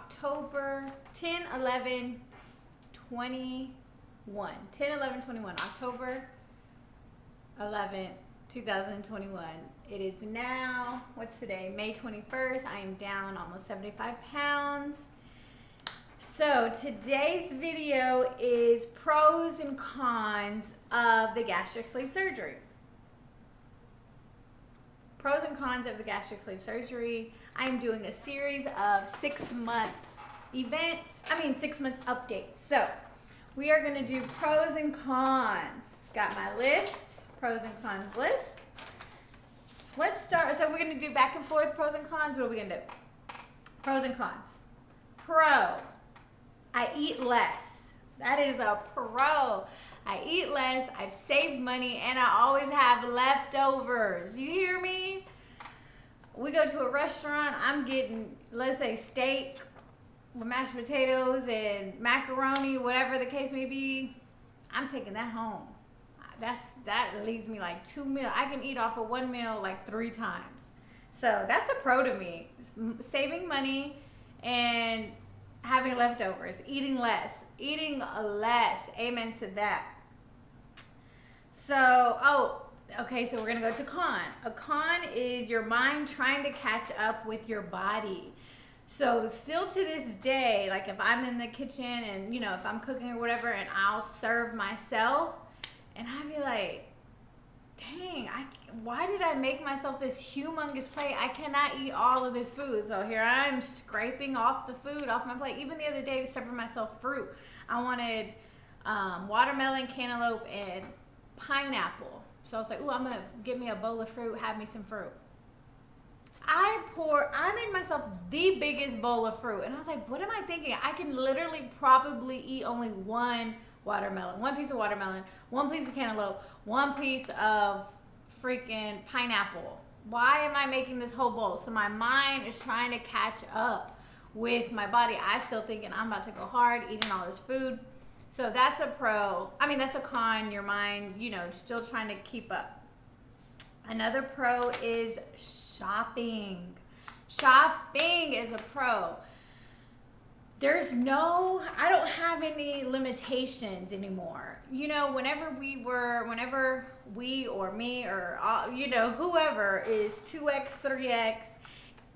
October 10/11/21. 10/11/21. October 11th, 2021. It is now, what's today? May 21st. I am down almost 75 pounds. So today's video is pros and cons of the gastric sleeve surgery. Pros and cons of the gastric sleeve surgery. I am doing a series of 6-month events, 6-month updates. So we are going to do pros and cons. Got my list, pros and cons list. Let's start. So we're going to do back and forth pros and cons. What are we going to do? Pros and cons. Pro, I eat less. That is a pro. I eat less, I've saved money, and I always have leftovers. You hear me? We go to a restaurant, I'm getting, let's say, steak with mashed potatoes and macaroni, whatever the case may be. I'm taking that home. That leaves me like 2 meals. I can eat off of 1 meal like 3 times. So that's a pro to me. Saving money and having leftovers, eating less. Amen to that. So, okay, so we're gonna go to con. A con is your mind trying to catch up with your body. So still to this day, like if I'm in the kitchen and, if I'm cooking or whatever and I'll serve myself and I'd be like, dang, why did I make myself this humongous plate? I cannot eat all of this food. So here I'm scraping off the food off my plate. Even the other day, serving myself fruit. I wanted watermelon, cantaloupe, and pineapple. So I was like, ooh, I'm going to get me a bowl of fruit, have me some fruit. I made myself the biggest bowl of fruit. And I was like, what am I thinking? I can literally probably eat only one watermelon, one piece of watermelon, one piece of cantaloupe, one piece of freaking pineapple. Why am I making this whole bowl? So my mind is trying to catch up with my body. I still thinking I'm about to go hard, eating all this food. So that's a pro. That's a con. Your mind, still trying to keep up. Another pro is shopping. Shopping is a pro. I don't have any limitations anymore. Whenever we or me or, whoever is 2X, 3X,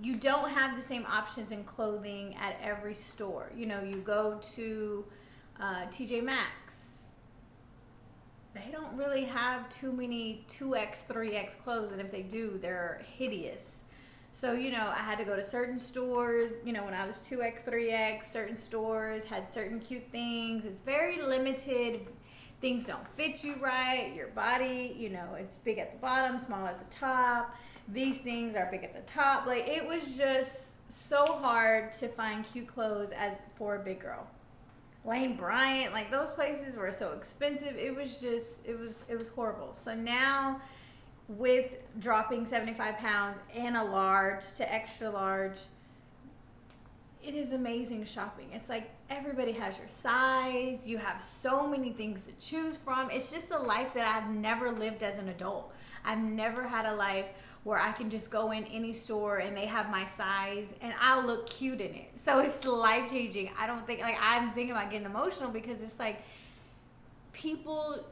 you don't have the same options in clothing at every store. You go to TJ Maxx. They don't really have too many 2X, 3X clothes, and if they do, they're hideous. So, I had to go to certain stores, when I was 2X, 3X, certain stores had certain cute things. It's very limited. Things don't fit you right. Your body, it's big at the bottom, small at the top. These things are big at the top. Like, it was just so hard to find cute clothes for a big girl. Lane Bryant, like those places were so expensive. It was horrible. So now, with dropping 75 pounds and a large to extra large, it is amazing shopping. It's like everybody has your size. You have so many things to choose from. It's just a life that I've never lived as an adult. I've never had a life where I can just go in any store and they have my size and I'll look cute in it. So it's life-changing. I'm thinking about getting emotional because it's like people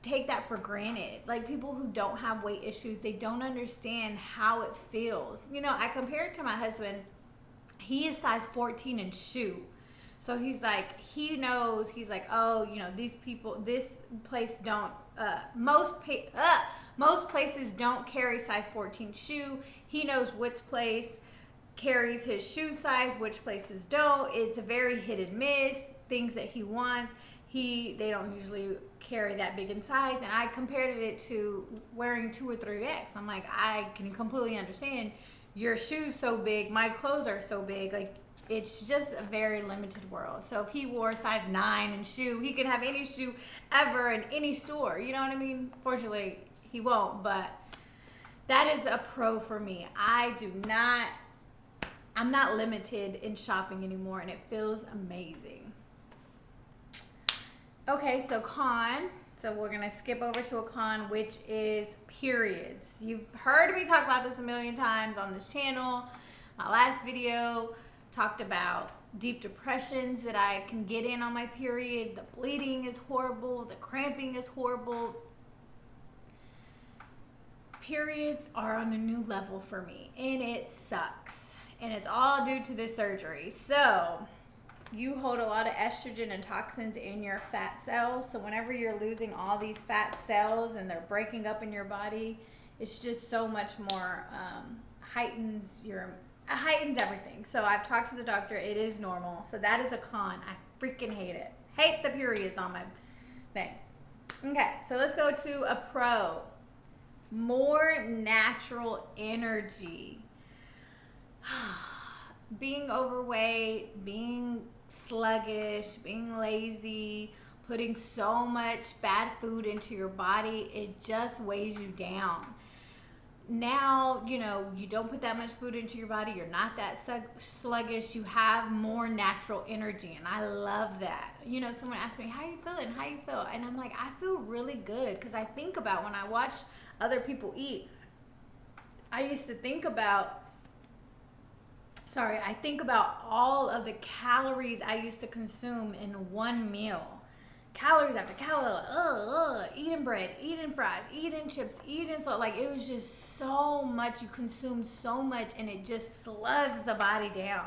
take that for granted. Like people who don't have weight issues, they don't understand how it feels. I compare it to my husband. He is size 14 in shoe. So he's like, he knows, he's like, oh, these people, this place don't, most places don't carry size 14 shoe. He knows which place carries his shoe size, which places don't. It's a very hit and miss, things that he wants. They don't usually carry that big in size. And I compared it to wearing 2 or 3X. I'm like, I can completely understand. Your shoe's so big, my clothes are so big. Like, it's just a very limited world. So if he wore size 9 in shoe, he can have any shoe ever in any store. You know what I mean? Fortunately, he won't, but that is a pro for me. I'm not limited in shopping anymore, and it feels amazing. Okay, so con. So we're going to skip over to a con, which is periods. You've heard me talk about this a million times on this channel. My last video talked about deep depressions that I can get in on my period. The bleeding is horrible. The cramping is horrible. Periods are on a new level for me, and it sucks. And it's all due to this surgery. So you hold a lot of estrogen and toxins in your fat cells. So whenever you're losing all these fat cells and they're breaking up in your body, it's just so much more heightens everything. So I've talked to the doctor. It is normal. So that is a con. I freaking hate it. Hate the periods on my thing. Okay, so let's go to a pro. More natural energy. Being overweight, being sluggish, being lazy, putting so much bad food into your body, it just weighs you down. Now, you know, you don't put that much food into your body, you're not that sluggish, you have more natural energy, and I love that. You know, someone asked me, how you feeling? How you feel? And I'm like, I feel really good, because I think about when I watch other people eat, I think about all of the calories I used to consume in one meal. Calories after calories, eating bread, eating fries, eating chips, eating salt. Like, it was just so much. You consume so much, and it just slugs the body down.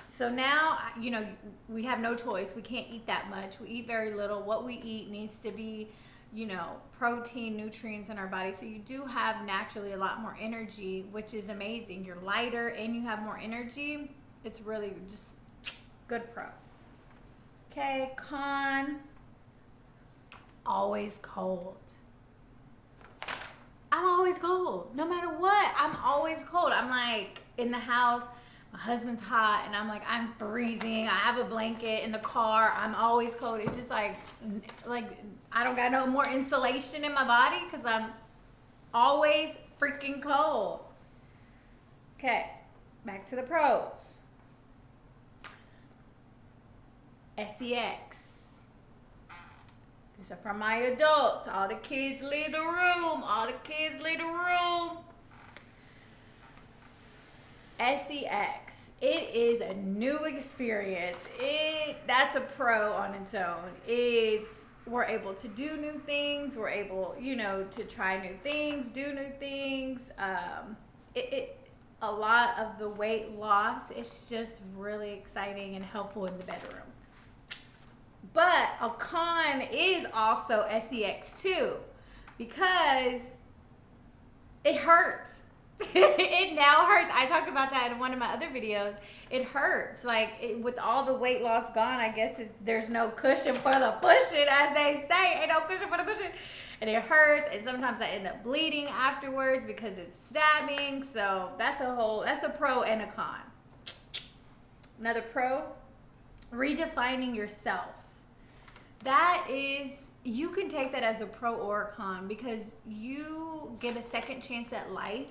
So now, you know, we have no choice. We can't eat that much. We eat very little. What we eat needs to be, you know, protein, nutrients in our body. So you do have naturally a lot more energy, which is amazing. You're lighter and you have more energy. It's really just good pro. Okay, con, always cold. I'm always cold. No matter what, I'm always cold. I'm like in the house, my husband's hot, and I'm like, I'm freezing. I have a blanket in the car. I'm always cold. It's just like I don't got no more insulation in my body because I'm always freaking cold. Okay, back to the pros. SEX. These are from my adults. All the kids leave the room. All the kids leave the room. SEX. It is a new experience. That's a pro on its own. We're able to do new things. We're able, you know, to try new things, do new things. A lot of the weight loss, it's just really exciting and helpful in the bedroom. But a con is also SEX too, because it hurts. It now hurts. I talked about that in one of my other videos. It hurts. Like, with all the weight loss gone, I guess there's no cushion for the pushing, as they say. Ain't no cushion for the pushing. And it hurts, and sometimes I end up bleeding afterwards because it's stabbing. So that's a pro and a con. Another pro, redefining yourself. That is, you can take that as a pro or a con, because you get a second chance at life.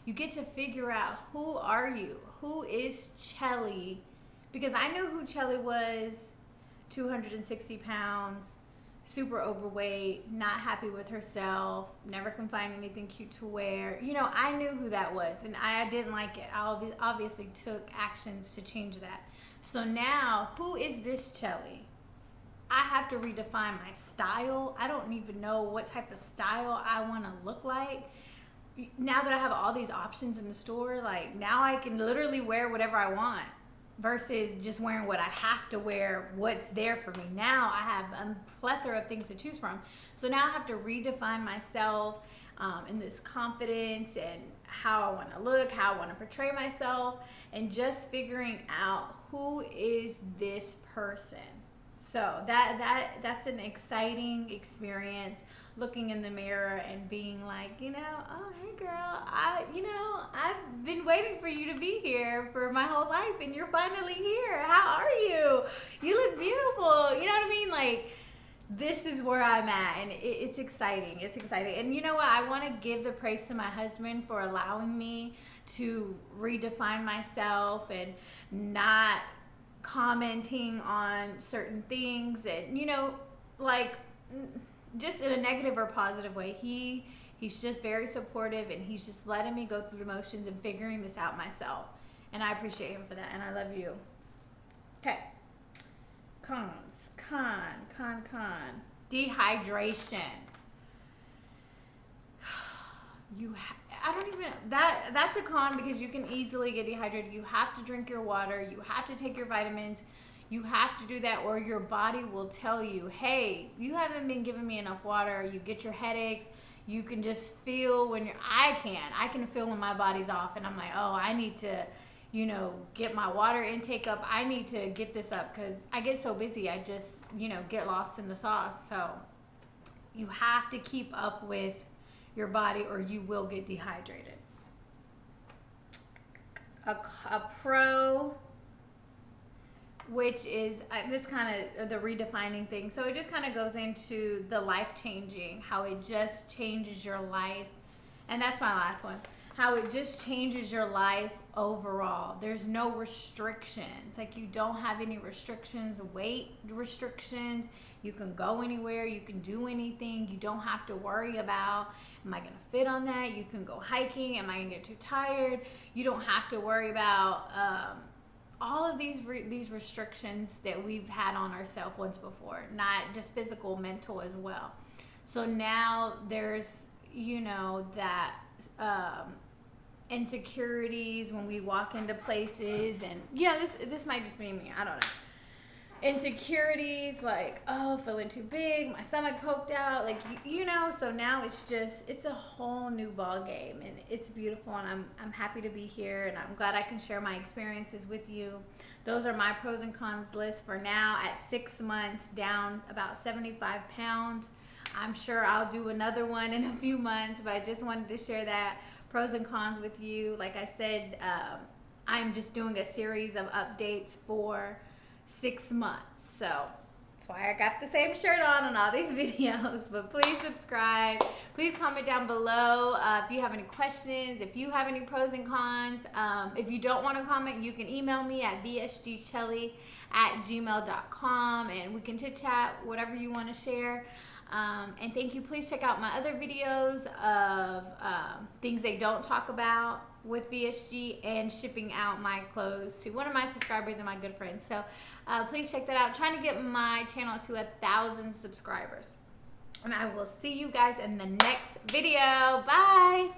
You get to figure out, who are you? Who is Chelly? Because I knew who Chelly was, 260 pounds, super overweight, not happy with herself, never can find anything cute to wear. You know, I knew who that was, and I didn't like it. I obviously took actions to change that. So now, who is this Chelly? I have to redefine my style. I don't even know what type of style I want to look like. Now that I have all these options in the store, like, now I can literally wear whatever I want versus just wearing what I have to wear, what's there for me. Now I have a plethora of things to choose from. So now I have to redefine myself in this confidence and how I want to look, how I want to portray myself, and just figuring out, who is this person. So that's an exciting experience, looking in the mirror and being like, you know, oh, hey girl, I've been waiting for you to be here for my whole life, and you're finally here. How are you? You look beautiful. You know what I mean? Like, this is where I'm at, and it's exciting. It's exciting. And you know what? I want to give the praise to my husband for allowing me to redefine myself and not commenting on certain things, and, you know, like, just in a negative or positive way. He's just very supportive, and he's just letting me go through the motions and figuring this out myself. And I appreciate him for that, and I love you. Okay. Con. Dehydration. I don't even, that's a con because you can easily get dehydrated. You have to drink your water. You have to take your vitamins. You have to do that, or your body will tell you, hey, you haven't been giving me enough water. You get your headaches. You can just feel when I can feel when my body's off, and I'm like, oh, I need to, you know, get my water intake up. I need to get this up because I get so busy. I just, you know, get lost in the sauce. So you have to keep up with your body or you will get dehydrated. A pro, which is this kind of the redefining thing. So it just kind of goes into the life-changing, how it just changes your life. And that's my last one. How it just changes your life overall. There's no restrictions. Like, you don't have any restrictions, weight restrictions. You can go anywhere. You can do anything. You don't have to worry about, am I going to fit on that? You can go hiking. Am I going to get too tired? You don't have to worry about all of these restrictions that we've had on ourselves once before. Not just physical, mental as well. So now there's, you know, that insecurities when we walk into places, and you know, this might just be me, I don't know, insecurities like, oh, feeling too big, my stomach poked out, like, you know. So now it's a whole new ball game, and it's beautiful, and I'm happy to be here, and I'm glad I can share my experiences with you. Those are my pros and cons list for now. At 6 months, down about 75 pounds. I'm sure I'll do another one in a few months, but I just wanted to share that pros and cons with you. Like I said, I'm just doing a series of updates for 6 months. So that's why I got the same shirt on all these videos. But please subscribe. Please comment down below if you have any questions, if you have any pros and cons. If you don't want to comment, you can email me at vsgchelly@gmail.com, and we can chit chat, whatever you want to share. And thank you. Please check out my other videos of things they don't talk about with VSG and shipping out my clothes to one of my subscribers and my good friends. So please check that out. Trying to get my channel to 1,000 subscribers. And I will see you guys in the next video. Bye.